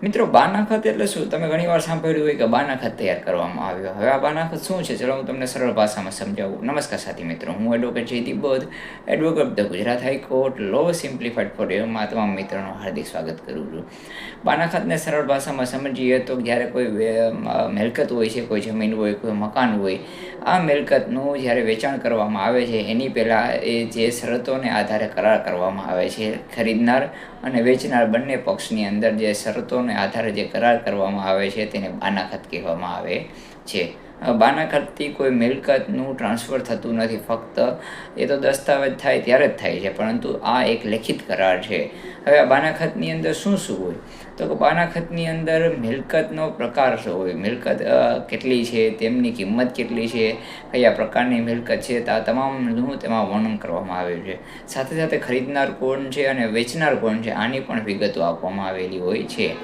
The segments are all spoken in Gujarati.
મિત્રો બાનાખત એટલે શું? તમે ઘણીવાર સાંભળ્યું હોય કે બાનાખત તૈયાર કરવામાં આવ્યો. હવે આ બાનાખત શું છે? ચલો હું તમને સરળ ભાષામાં સમજાવું. નમસ્કાર સાથી મિત્રો, હું advocate Jaydeep Bodh, advocate of the Gujarat high court, law simplified for એવમાં તમામ મિત્રોનું હાર્દિક સ્વાગત કરું છું. બાનાખતને સરળ ભાષામાં સમજીએ તો જ્યારે કોઈ મિલકત હોય છે, કોઈ જમીન હોય, કોઈ મકાન હોય, આ મિલકતનું જ્યારે વેચાણ કરવામાં આવે છે એની પહેલાં એ જે શરતોને આધારે કરાર કરવામાં આવે છે, ખરીદનાર અને વેચનાર બંને પક્ષની અંદર જે શરતોને આધારે જે કરાર કરવામાં આવે છે તેને બાનાખત કહેવામાં આવે છે. બાનાખતથી કોઈ મિલકતનું ટ્રાન્સફર થતું નથી, ફક્ત એ તો દસ્તાવેજ થાય ત્યારે જ થાય છે, પરંતુ આ એક લેખિત કરાર છે. હવે આ બાનાખતની અંદર શું શું હોય? તો કે બાનાખતની અંદર મિલકતનો પ્રકાર શું હોય, મિલકત કેટલી છે, તેમની કિંમત કેટલી છે, કયા પ્રકારની મિલકત છે, આ તમામનું તેમાં વર્ણન કરવામાં આવ્યું છે. સાથે સાથે ખરીદનાર કોણ છે અને વેચનાર કોણ છે આની પણ વિગતો આપવામાં આવેલી હોય છે.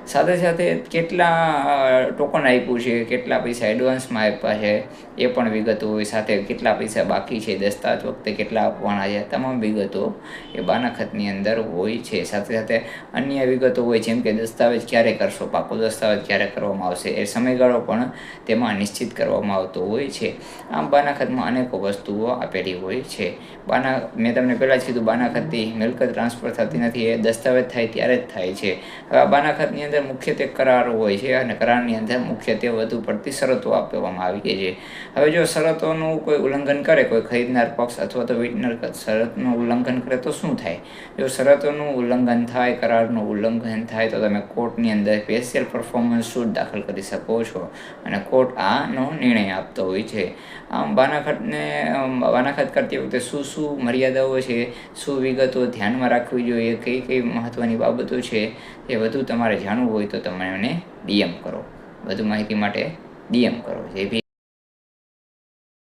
સાથે સાથે કેટલા ટોકન આપ્યું છે, કેટલા પૈસા એડવાન્સમાં આપ્યા છે એ પણ વિગતો હોય. સાથે કેટલા પૈસા બાકી છે, દસ્તાવેજ વખતે કેટલા આપવાના છે, તમામ વિગતો એ બાનાખતની અંદર હોય છે. સાથે સાથે અન્ય વિગતો હોય, જેમ કે દસ્તાવેજ ક્યારે કરશો, પાકો દસ્તાવેજ ક્યારે કરવામાં આવશે, એ સમયગાળો પણ તેમાં નિશ્ચિત કરવામાં આવતો હોય છે. આમ બાનાખતમાં અનેકો વસ્તુઓ આપેલી હોય છે. મેં તમને પહેલાં જ કીધું, બાનાખતથી મિલકત ટ્રાન્સફર થતી નથી, એ દસ્તાવેજ થાય ત્યારે જ થાય છે. હવે આ બાનાખતની અંદર મુખ્યત્વે કરાર હોય છે અને કરારની અંદર મુખ્યત્વે વધુ પડતી શરતો આપવામાં આવી છે. હવે જો શરતોનું કોઈ ઉલ્લંઘન કરે, કોઈ ખરીદનાર પક્ષ અથવા તો વેચનાર શરતનું ઉલ્લંઘન કરે તો શું થાય? જો શરતોનું ઉલ્લંઘન થાય, કરારનું ઉલ્લંઘન થાય તો તમે કોર્ટની અંદર સ્પેશિયલ પરફોર્મન્સ સૂટ દાખલ કરી શકો છો અને કોર્ટ આનો નિર્ણય આપતો હોય છે. આમ બાનાખત કરતી વખતે શું મર્યાદાઓ છે, શું વિગતો ધ્યાનમાં રાખવી જોઈએ, કઈ કઈ મહત્ત્વની બાબતો છે, એ વધુ તમારે જાણવું હોય તો તમે મને ડીએમ કરો. વધુ માહિતી માટે ડીએમ કરો.